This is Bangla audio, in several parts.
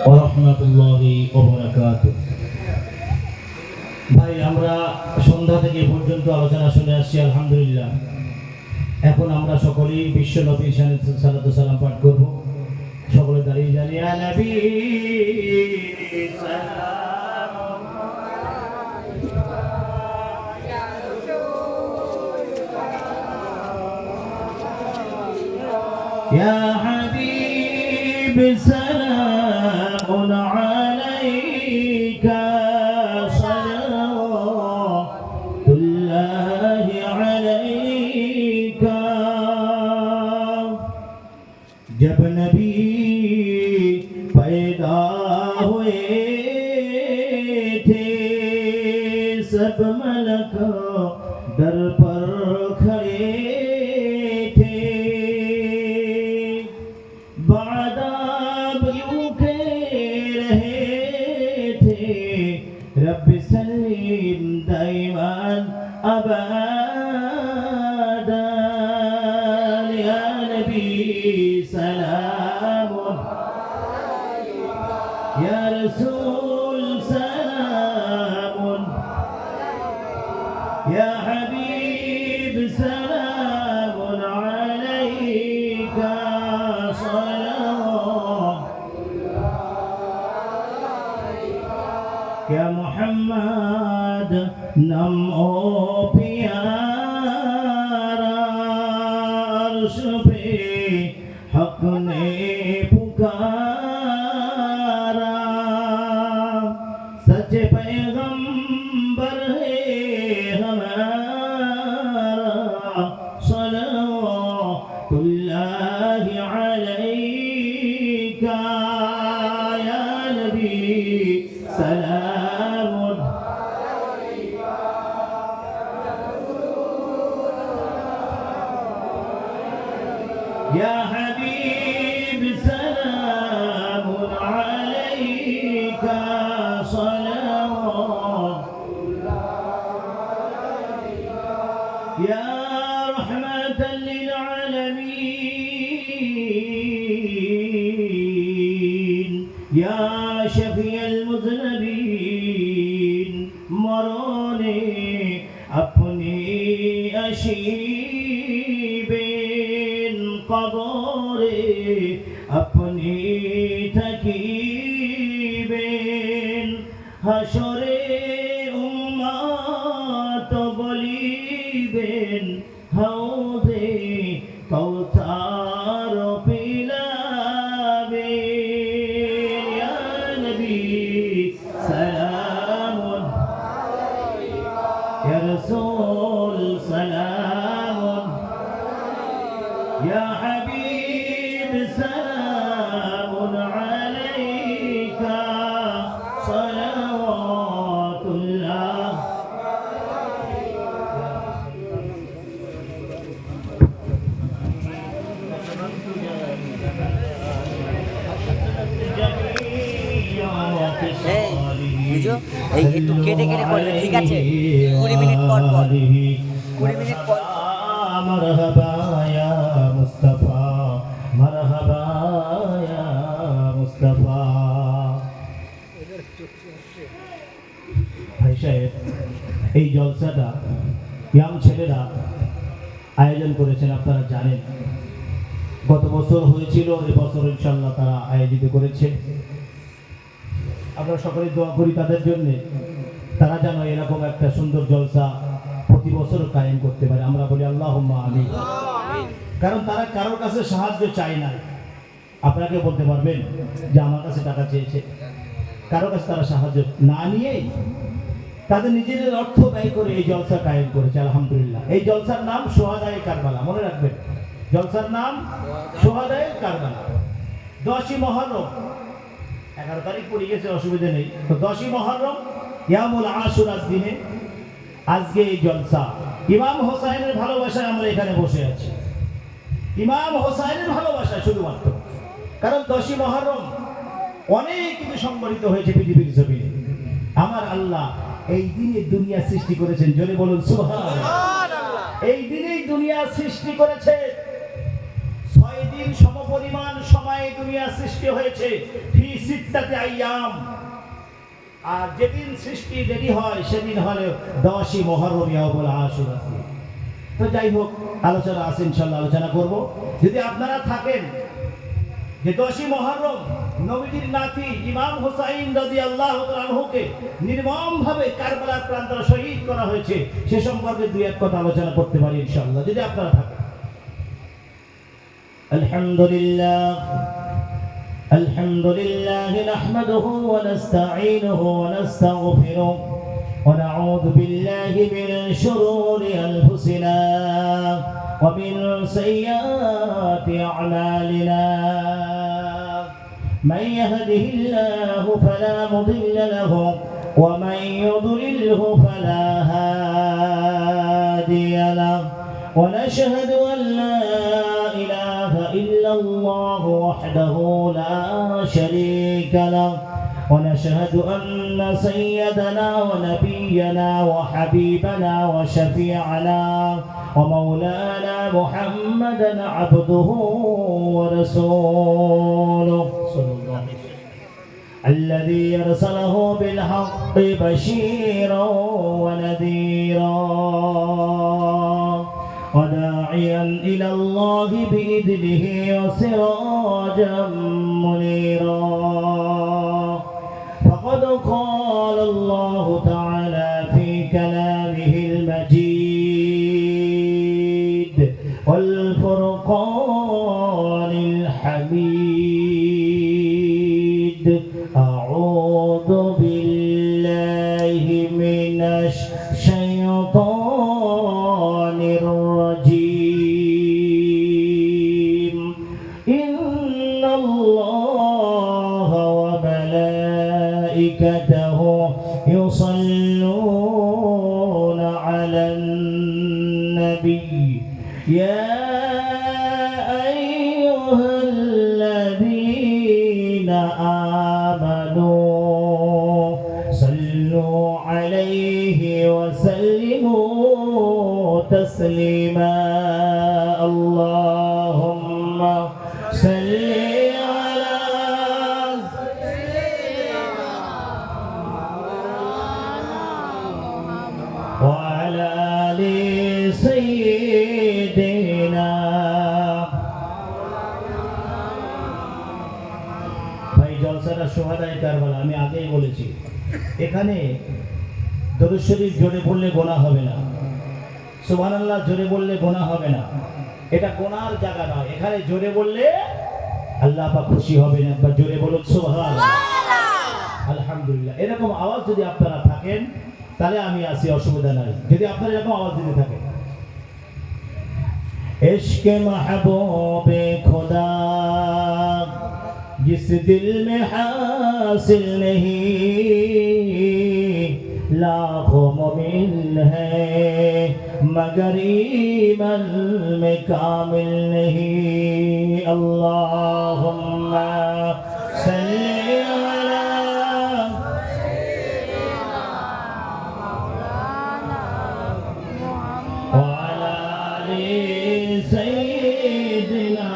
ওয়া রাহমাতুল্লাহি ওয়া বারাকাতুহু। ভাই, আমরা সন্ধ্যা থেকে পর্যন্ত আলোচনা শুনে আসছি, আলহামদুলিল্লাহ। এখন আমরা সকলেই বিশ্ব নবী সাল্লাল্লাহু আলাইহি সাল্লাম পাঠ করব। সকলে দাঁড়িয়ে জানি ইয়া নবী সালাম ইয়া হাবিব সালাম আলাইকা সালাতুল্লাহি আলাইকা। जब नबी पैदा हुए थे सब मलक दर पर खड़े थे, बादाब यूं कह रहे थे रब सलीम दाइमान अबदान। या नबी सलाम या रसूल सलाम या हबीब सलाम अलैका सलाम या मोहम्मद नम ओ प्यारा अर्श पे हक ने पुकारा, सच पैगंबर है हमारा सल्लल्लाहु अलैका। या नबी सलाम या हबीब सलाम अलैका सलाम या रहमतल लिल आलमीन या शफीअल मुज़नबीन। मरोने अपनी अशीबेन कबरे अपनी तकीबेन, हशरे उम्मत बलिबेन हौदे कौसार पिलाबेन। या नबी सलाम या रसूल सलाम या हबीब सलाम अलैका सलावतुल्लाह। এই একটু কেটে কেটে করবে, ঠিক আছে? 20 মিনিট পর পর 20 মিনিট পর। মারহাবা ইয়া মুস্তাফা মারহাবা ইয়া মুস্তাফা। ভাই সাহেব, এই জলসাটা ইয়াং ছেলেরা আয়োজন করেছেন, আপনারা জানেন। গত বছর হয়েছিল, এবছর ইনশাআল্লাহ তারা আয়োজিত করেছে। আমরা সকলে দোয়া করি তাদের জন্য, তারা যেন এরকম একটা সুন্দর জলসা প্রতি বছর কায়েম করতে পারে। আমরা বলি আল্লাহুম্মা আমিন। কারণ তারা কারোর কাছে সাহায্য চায় না। আপনাকে বলতে পারবেন যে আমার কাছে টাকা চেয়েছে, কারোর কাছে তারা সাহায্য না নিয়েই তাদের নিজেদের অর্থ ব্যয় করে এই জলসা কায়েম করেছে, আলহামদুলিল্লাহ। এই জলসার নাম সোহাদায়ে কারবালা, মনে রাখবেন। জলসার নাম সোহাদায়ে কারবালা। 10ই মুহররম, 11 তারিখ পড়ে গেছে, অসুবিধা নেই। তো 10ই মুহররম ইয়ামুল আশুরার দিনে আজকে এই জলসা। ইমাম হোসাইনের ভালোবাসায় আমরা এখানে বসে আছি, ইমাম হোসাইনের ভালোবাসায় শুধুমাত্র। কারণ 10ই মুহররম অনেক কিছু সংগঠিত হয়েছে পৃথিবীর জমিনে। আমার আল্লাহ এই দিনে দুনিয়া সৃষ্টি করেছেন, জোরে বলুন সুবহানাল্লাহ। এই দিনেই দুনিয়া সৃষ্টি করেছে। 6 দিন সমপরিমাণ পরিমাণ সময় দুনিয়া সৃষ্টি হয়েছে ফি সিত্তাতি আইয়াম, আর যেদিন সৃষ্টি দেরি হয় সেদিন হলো 10ই মুহররম ইয়াউমুল আশুরা। তো যাই হোক, আলোচনা আছে, ইনশাআল্লাহ আলোচনা করব। যদি আপনারা থাকেন যে 10ই মুহররম নবীজির নাতি ইমাম হুসাইন রাদিয়াল্লাহু তাআলা আনহুকে নির্মমভাবে কারবালার প্রান্তরে শহীদ করা হয়েছে, সে সম্পর্কে দুই এক কথা আলোচনা করতে পারি ইনশাআল্লাহ, যদি আপনারা থাকেন। আলহামদুলিল্লাহ নাহমাদুহু ওয়া নাস্তাঈনুহু ওয়া নাস্তাগফিরুহ ওয়া নাউযু বিল্লাহি মিন শুরুরি আনফুসিনা ওয়া মিন সাইয়্যাতি আ'মালিনা। من يهده الله فلا مضل له ومن يضلله فلا هادي له، ونشهد أن لا إله إلا الله وحده لا شريك له، ونشهد أن سيدنا ونبينا وحبيبنا وشفيعنا ومولانا محمدا عبده ورسوله الذي أرسله بالحق بشيرا ونذيرا وداعيا إلى الله بإذنه وسراجا منيرا. فقد قال الله تعالى في كلامه المجيد والفرقان الحميد: أعوذ بالله من الشيطان الرجيم. إن الله وملائكته يصلون على النبي يا أيها الذين آمنوا صلوا عليه وسلموا تسليما. اللهم صل على وعلى آل سيدنا। ভাই জলসাটা সোহাদায়ে কারবালা, আমি আগেই বলেছি এখানে দরুদ শরীফ জোরে পড়লে গোনা হবে না, সুবহানাল্লাহ জোরে বললে গোনা হবে না, এটা গোনার জায়গা নয়। এখানে জোরে বললে আল্লাহ পাক খুশি হবেন। একবার জোরে বলুন সুবহানাল্লাহ, আলহামদুলিল্লাহ। এরকম আওয়াজ যদি আপনারা থাকেন তাহলে আমি আসি, অসুবিধা নাই যদি আপনারা এরকম আওয়াজ দিতে থাকেন। इश्क़ महबूब खुदा जिस दिल में हासिल नहीं, लाखों मुमिन है मगर ईमान में कामिल नहीं। अल्लाहुम्मा सल्ली अला وعلى آل سيدنا।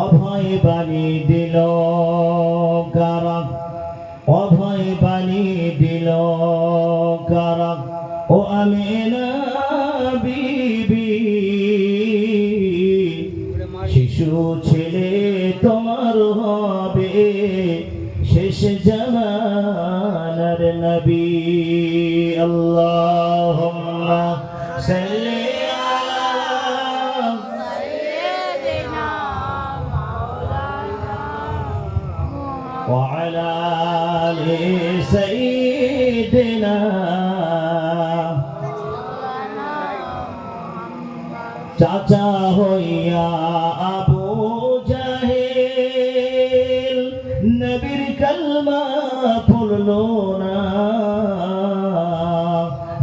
অভয় বাণী দিল কারা, অভয় বাণী দিল কারা, ও আমিনা বিবি, শিশু ছেলে তোমার হবে শেষ জামানার নবী। আল্লাহুম্মা সাল্লি আলা সাইয়্যিদিনা মাওলানা ওয়া আলা আলি সাইয়্যিদিনা। চাচা হইয়া আবু জাহেল নবীর কলমা পড়লো না,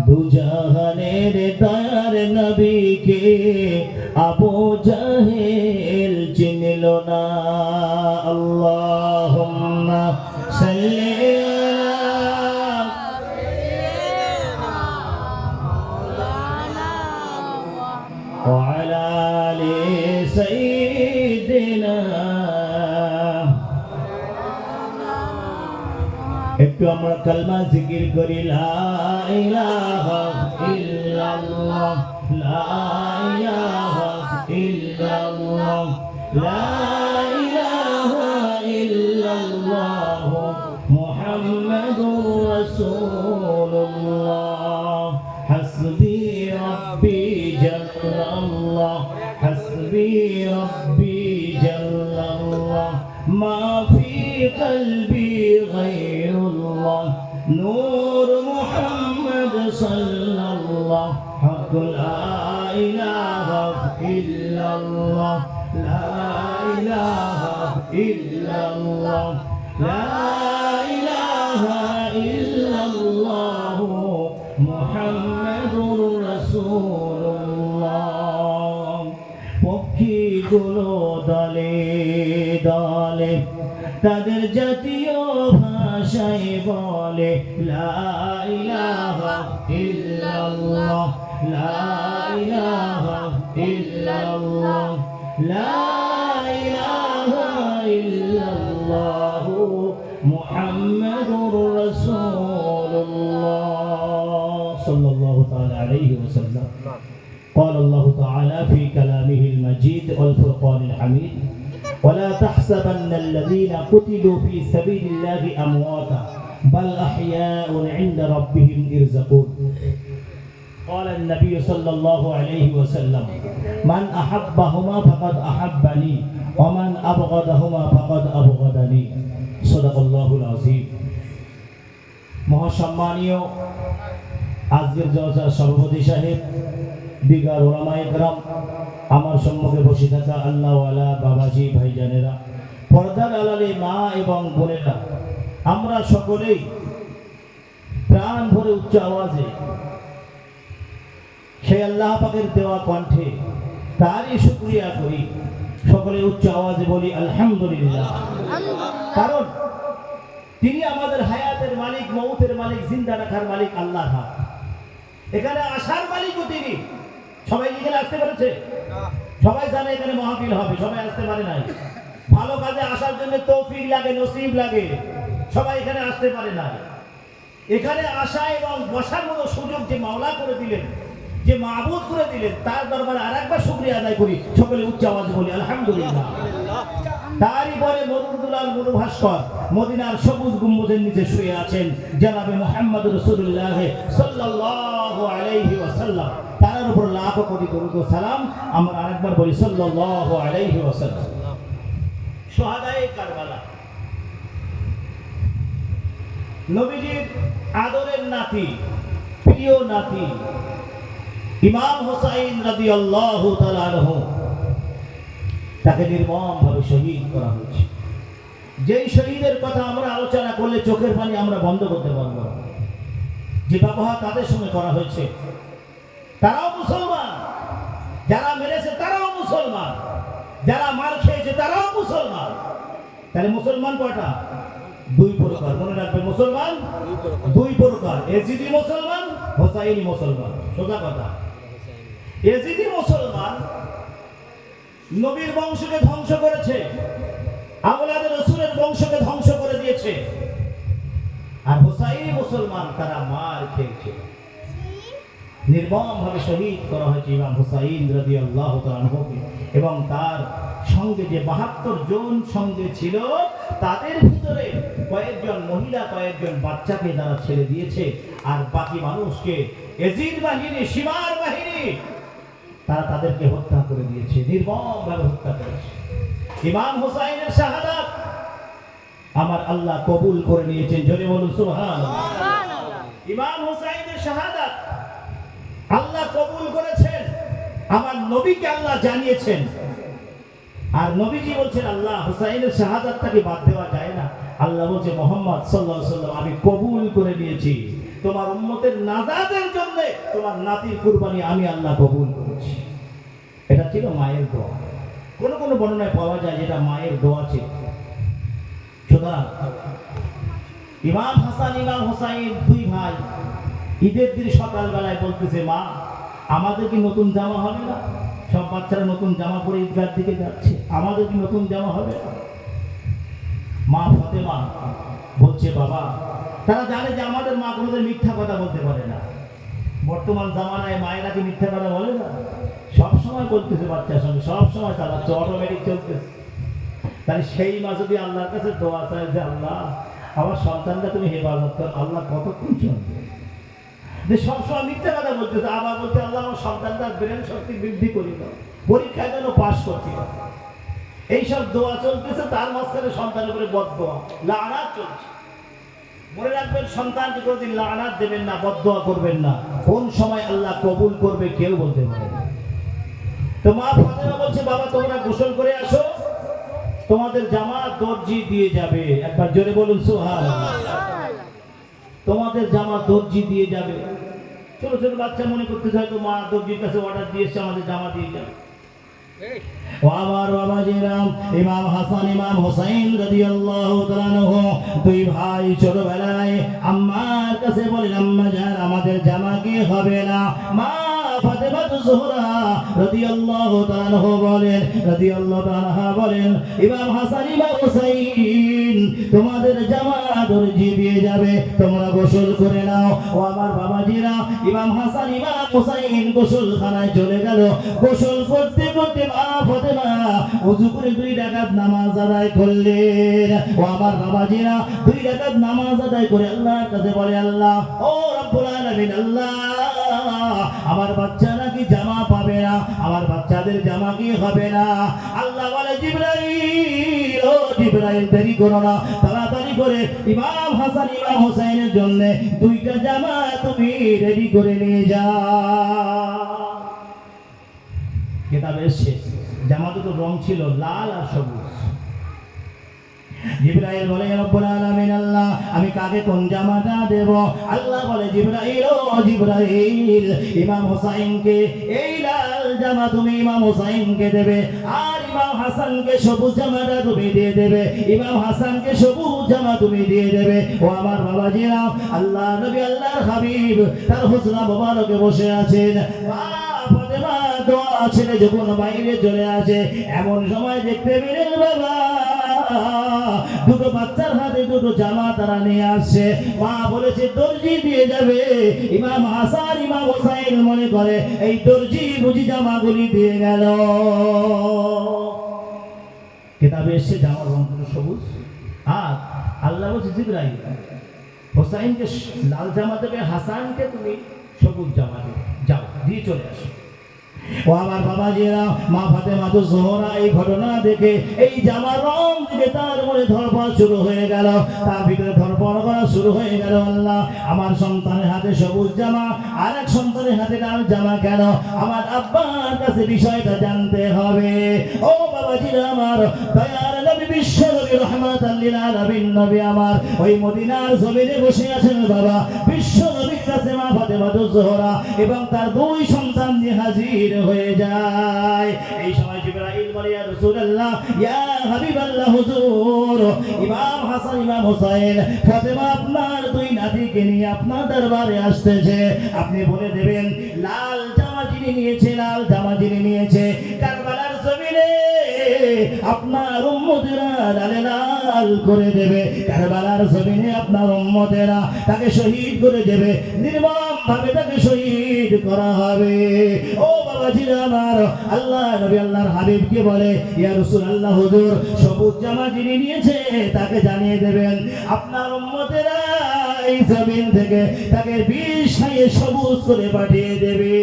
দুজাহানের দয়ার নবীকে আবু জাহেল চিনল না। আল্লাহুম্মা সাল্লি আলা سيدنا একটু আমরা কালমা জিকির করি লা ইলাহা ইল্লাল্লাহ লা ইলাহা ইল্লাল্লাহ লা ইলাহা ইল্লাল্লাহ মুহাম্মাদুর রাসূলুল্লাহ হাসবি রাব্বি জাল্লাল্লাহ হাসবি রাব্বি জাল্লাল্লাহ মা ফি কলবি গায়রুল্লাহ নূর মুহাম্মদ সাল্লাল্লাহ হক লা ইলাহা ইল্লাল্লাহ লা ইলাহা ইল্লাল্লাহ লা ইলাহা ইল্লাল্লাহ মুহাম্মাদুর রাসূলুল্লাহ পক্ষীগুলো দলে দলে তাদের জাতীয় ভাষায় বলে লা ইলাহা ইল্লাল্লাহ লা ইলাহা ইল্লাল্লাহ লা ইলাহা ইল্লাল্লাহ মুহাম্মাদুর রাসূলুল্লাহ সাল্লাল্লাহু তাআলা আলাইহি ওয়াসাল্লাম قال الله تعالى في كلامه المجيد والفرقان الحميد ولا تحسبن الذين قتلوا في سبيل الله أمواتا بل أحياء عند ربهم يرزقون قال النبي صلى الله عليه وسلم من أحبهما فقد أحبني ومن أبغضهما فقد أبغضني صدق الله العظيم মহাসম্মানীয় আজকের জলসার সভাপতি সাহেব দিগার ওলামায়ে কেরাম আমার সম্মুখে বসে থাকা আল্লাহওয়ালা বাবাজি ভাইজানেরা পর্দার আড়ালে মা এবং বোনেরা আমরা সকলেই প্রাণ ভরে উচ্চ আওয়াজে সেই আল্লাহ পাকের দেওয়া কণ্ঠে তারই শুকরিয়া করি সকলে উচ্চ আওয়াজে বলি আলহামদুলিল্লাহ কারণ তিনি আমাদের হায়াতের মালিক মৌতের মালিক জিন্দা রাখার মালিক আল্লাহ হাক এখানে আসার মালিকও তিনি সবাই এখানে আসতে পেরেছে সবাই জানে এখানে মাহফিল হবে সবাই আসতে পারে নাই ভালো কাজে আসার জন্য তৌফিক লাগে নসিব লাগে সবাই এখানে আসতে পারে না এখানে আসা এবং বসার মতো সুযোগ যে মাওলা করে দিলেন যে মাবুদ করে দিলেন তার দরবারে আরেকবার শুকরিয়া আদায় করি সকলে উচ্চ আওয়াজে বলি আলহামদুলিল্লাহ তারই পরে মরুদুলাল মুরুভাস্কর মদিনার সবুজ গম্বুজের নিচে শুয়ে আছেন জনাবে মুহাম্মদ রাসূলুল্লাহ সাল্লাল্লাহু আলাইহি ওয়াসাল্লাম তার উপর লাখ কোটি দরুদ ও সালাম আমরা আরেকবার বলি সাল্লাল্লাহু আলাইহি ওয়াসাল্লাম শুহাদায়ে কারবালা নবীজির আদরের নাতি প্রিয় নাতি ইমাম হুসাইন রাদিয়াল্লাহু তাআলা আনহু তাকে নির্মমভাবে শহীদ করা হয়েছে যেই শহীদের কথা আমরা আলোচনা করলে চোখের পানি আমরা বন্ধ করতে পারবো না যে ব্যবহার তাদের সঙ্গে করা হয়েছে তারাও মুসলমান যারা মেরেছে তারাও মুসলমান যারা মার খেয়েছে তারাও মুসলমান তাহলে মুসলমান কয়টা দুই প্রকার মনে রাখবেন মুসলমান দুই প্রকার এজিদি মুসলমান হোসাইনি মুসলমান সোজা কথা এজিদি মুসলমান নবীর বংশকে ধ্বংস করেছে আওলাদে রাসূলের বংশকে ধ্বংস করে দিয়েছে আর হোসাইনি মুসলমান তারা মার খেয়েছে নির্মমভাবে শহীদ করা হয়েছে ইমাম হুসাইন রাদিয়াল্লাহু তাআলা আনহুকে এবং তার সঙ্গে যে 72 জন সঙ্গে ছিল তাদের ভিতরে কয়েকজন মহিলা কয়েকজন বাচ্চাকে তারা ছেড়ে দিয়েছে আর বাকি মানুষকে এজিদ বাহিনী সীমার বাহিনী তারা তাদেরকে হত্যা করে দিয়েছে নির্মমভাবে হত্যা করেছে ইমাম হুসাইনের শাহাদাত আমার আল্লাহ কবুল করে নিয়েছেন জোরে বলুন সুবহানাল্লাহ ইমাম হুসাইনের শাহাদাত আল্লাহ কবুল করেছেন আমার নবীকে আল্লাহ জানিয়েছেন আর নবীজি বলছেন আল্লাহ হুসাইনের শাহাদাতটাকে বাদ দেওয়া যায় না আল্লাহ বলছে মুহাম্মদ সাল্লাল্লাহু আলাইহি ওয়াসাল্লাম আমি কবুল করে নিয়েছি তোমার উম্মতের নাজাতের জন্য তোমার নাতির কুরবানি আমি আল্লাহ কবুল করেছি এটা ছিল মায়ের দোয়া কোন কোন বর্ণনায় পাওয়া যায় যেটা মায়ের দোয়া ছিল সুতরাং ইমাম হাসান ইমাম হুসাইন দুই ভাই ঈদের দিন সকালবেলায় বলতেছে মা আমাদের কি নতুন জামা হবে না সব বাচ্চারা নতুন জামা পরে ঈদগার দিকে যাচ্ছে, আমাদের কি নতুন জামা হবে না? মা ফাতেমা বলছে বাবা, তারা জানে যে আমাদের মা কোনোদিন মিথ্যা কথা বলতে পারে না। বর্তমান জামানায় মায়েরা কি মিথ্যা কথা বলে না? সব সময় বলতেছে বাচ্চার সঙ্গে, সব সময় চালাচ্ছে, অটোমেটিক চলতেছে। তাহলে সেই মা যদি আল্লাহর কাছে দোয়া চায় যে আল্লাহ আমার সন্তানটা তুমি হেফাজত কর, আল্লাহ কতক্ষণ শুনবে? যে সবসময় মিথ্যা কথা বলতেছে, আবার বলতে আল্লাহ আমার সন্তানটার ব্রেন শক্তি বৃদ্ধি করি দাও, পরীক্ষায় যেন পাশ করতে পারে। এইসব দোয়া চলতেছে, তার মাঝখানে সন্তানের উপরে বদদোয়া, লানাত চলছে। মনে রাখবেন, সন্তানকে কোনোদিন লানাত দেবেন না, বদদোয়া করবেন না। কোন সময় আল্লাহ কবুল করবে কেউ বলতে পারে না। তো মা ফাতেমা বলছে বাবা তোমরা গোসল করে আসো, তোমাদের জামা দর্জি দিয়ে যাবে। একবার জোরে বলুন সুবহানাল্লাহ। তোমাদের জামা দর্জি দিয়ে যাবে। ছোট ছোট বাচ্চা মনে করতে হয়তো মা দর্জির কাছে অর্ডার দিয়েছে আমাদের জামা দিয়ে যাবে। ও আমার বাবাজিরাম, ইমাম হাসান ইমাম হুসাইন রাদিয়াল্লাহু তাআলা আনহু দুই ভাই ছোটবেলায় আম্মার কাছে বলেন আম্মা জান আমাদের জামা কি হবে না? মা ফাতেমা জোহরা রাদিয়াল্লাহু তাআলা আনহু বলেন, রাদিয়াল্লাহু তাআলা বলেন ইমাম হাসান ইমাম হুসাইন তোমাদের জামা দর্জি দিয়ে যাবে, তোমরা গোসল করে নাও। ও আমার বাবাজিরা, ইমাম হাসান ইমাম হুসাইন গোসলখানায় চলে গেল। গোসল করতে করতে মা ফাতেমা ওযু করে 2 রাকাত নামাজ আদায় করলেন। ও আমার বাবাজিরা, 2 রাকাত নামাজ আদায় করে আল্লাহর কাছে বলে আল্লাহ ও রব্বুল আলামিন, আল্লাহ আমার বাচ্চা নাকি জামা পাবে না, আমার বাচ্চাদের জামা কি হবে না? আল্লাহ বলে জিবরাইল, ও জিবরাইল দেরি করো না, তাড়াতাড়ি করে ইমাম হাসান ইমাম হুসাইনের জন্য 2টা জামা তুমি রেডি করে নিয়ে যাও। কিতাবে এসেছে জামা দুটো রং ছিল লাল আর সবুজ। জিবরাইল বলে রব্বুল আলামিন আল্লাহ আমি কাকে কোন জামাটা দেব? আল্লাহ বলে জিবরাইল, ও জিবরাইল ইমাম হুসাইনকে এই লাল জামা তুমি ইমাম হুসাইনকে দেবে, আর ইমাম হাসানকে সবুজ জামাটা তুমি দিয়ে দেবে। ইমাম হাসানকে সবুজ জামা তুমি দিয়ে দেবে। ও আমার বাবাজিরা, আল্লাহ নবী আল্লাহর হাবিব তার হুজরা মোবারকে বসে আছেন। ফাতেমা দোয়া ছেড়ে যখন বাইরে চলে আসে, এমন সময় দেখতে পেলেন বাবা দুটো বাচ্চার হাতে দুটো জামা তারা নিয়ে আসছে। মা বলেছে দর্জি দিয়ে যাবে। ইমাম হাসান ইমাম হুসাইন মনে করে এই দর্জি বুঝি জামাগুলি দিয়ে গেল। কিতাবে এসে জামার রং ছিল সবুজ, আর আল্লাহ বলছে জিবরাইল হুসাইনকে লাল জামা দেবে, হাসানকে তুমি সবুজ জামা দেবে, যাও দিয়ে চলে আসো। ও আমার বাবাজিরা, মা ফাতেমা জোহরা এই ঘটনা দেখে এই জামার রং দেখে তার মনে ধরপড় শুরু হয়ে গেল, তার ভিতরে ধরপড় করা শুরু হয়ে গেল। আল্লাহ আমার সন্তানের হাতে সবুজ জামা, আর এক সন্তানের হাতে লাল জামা কেন? আমার আব্বার কাছে বিষয়টা জানতে হবে। ও বাবাজিরা আমার, দয়ার নবী বিশ্ব নবী রাহমাতাল লিল আলামিন নবী আমার ওই মদিনার জমিনে বসে আছেন বাবা। বিশ্ব নবীর কাছে মা ফাতেমা জোহরা এবং তার 2 সন্তান নিয়ে হাজির হয়ে যায়। এই সময় জিবরাইল বলে ইয়া রাসূলুল্লাহ, ইয়া হাবিবাল্লাহ হুজুর, ইমাম হাসান ইমাম হুসাইন ফাতেমা আপনার 2 নাতিকে নিয়ে আপনার দরবারে আসতেছে। আপনি বলে দেবেন লাল জামা যিনি নিয়েছে, লাল জামা যিনি নিয়েছে কারবালার জমিনে আপনার উম্মতেরা লালে লাল করে দেবে। কারবালার জমিনে আপনার উম্মতেরা তাকে শহীদ করে দেবে, নির্মম ভাবে তাকে শহীদ করা হবে। ও বাবাজিরা আমার, আল্লাহ নবী আল্লাহর হাবিবকে বলে ইয়া রাসূলুল্লাহ হুজুর, সবুজ জামা যিনি নিয়েছে তাকে জানিয়ে দেবেন আপনার উম্মতেরা এই জমিন থেকে তাকে বিষ খাইয়ে সবুজ করে পাঠিয়ে দেবে,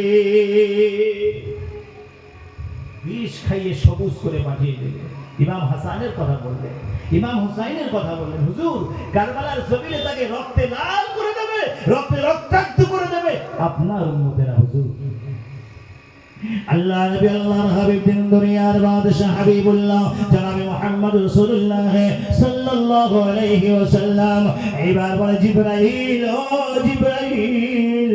বিষ খাইয়ে সবুজ করে পাঠিয়ে দেবে। ইমাম হাসানের কথা বললেন, ইমাম হুসাইনের কথা বললেন হুজুর কারবালার জমিনে তাকে রক্তে লাল করে দেবে, রক্তে রক্তাক্ত করে দেবে আপনার উম্মতেরা হুজুর। আল্লাহ নবী আল্লাহর হাবিব দিন দুনিয়ার বাদশা হাবিবুল্লাহ জনাবে মুহাম্মদ রাসূলুল্লাহ সাল্লাল্লাহু আলাইহি ওয়াসাল্লাম এবার বলে জিবরাইল, ও জিবরাইল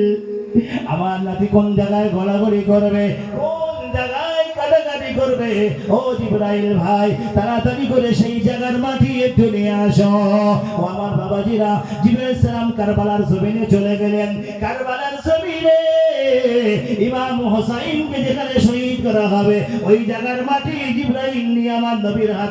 আমার নাতি কোন জায়গায় গড়াগড়ি করবে, কোন জায়গায় কাটাকাটি করবে? ও জিবরাইল ভাই তাড়াতাড়ি করে সেই জায়গার মাটি একটু নিয়ে আসো। ও আমার বাবাজিরা, জিবরাইল সালাম কারবালার জমিনে চলে গেলেন। কারবালার জমিনে ইমাম হোসাইনকে যেখানে শহীদ করা হবে ওই জায়গার মাটি জিবরাইল নিয়ে আমার নবীর হাত